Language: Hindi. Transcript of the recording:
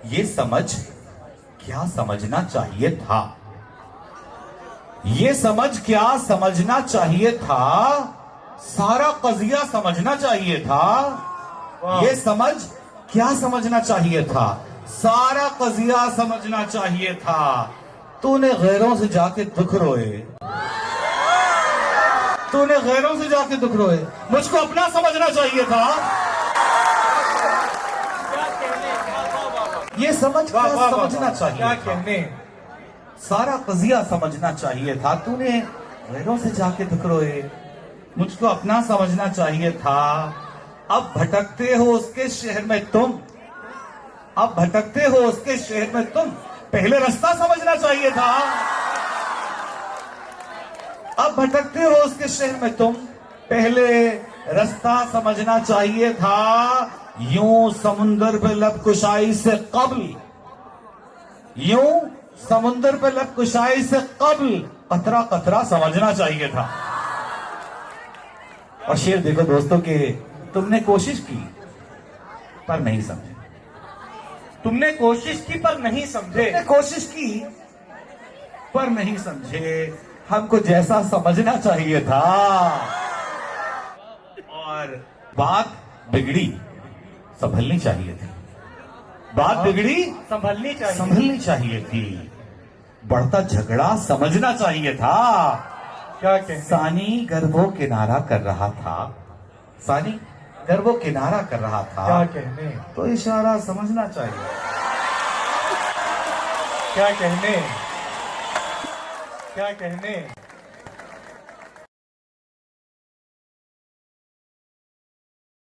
ये समझ क्या समझना चाहिए था, ये समझ क्या समझना चाहिए था, सारा कजिया समझना चाहिए था। ये समझ क्या समझना चाहिए था, सारा कजिया समझना चाहिए था। तूने गैरों से जाके दुख रोए, तूने गैरों से जाके दुख रोए, मुझको अपना समझना चाहिए था। ये समझ क्या समझना चाहिए क्या था, कहने। सारा कजिया समझना चाहिए था। तूने गैरों से जाके दुख रोए, मुझको अपना समझना चाहिए था। अब भटकते हो उसके शहर में तुम, अब भटकते हो उसके शहर में तुम, पहले रास्ता समझना चाहिए था। अब भटकते हो उसके शहर में तुम, पहले रास्ता समझना चाहिए था। यूं समुंदर पे लब कुशाई से कब्ल, यूं समुंदर पे लब कुशाई से कब्ल कतरा कतरा समझना चाहिए था। और शेर देखो दोस्तों के, तुमने कोशिश की पर नहीं समझे, तुमने कोशिश की पर नहीं समझे। तुमने कोशिश की पर नहीं समझे, हमको जैसा समझना चाहिए था। और बात बिगड़ी, संभलनी चाहिए थी, बात बिगड़ी संभलनी चाहिए। संभलनी चाहिए थी। बढ़ता झगड़ा समझना चाहिए था। क्या कहने। सानी गर्भो किनारा कर रहा था, सानी गर्भो किनारा कर रहा था, क्या कहने। तो इशारा समझना चाहिए। क्या कहने। क्या कहने।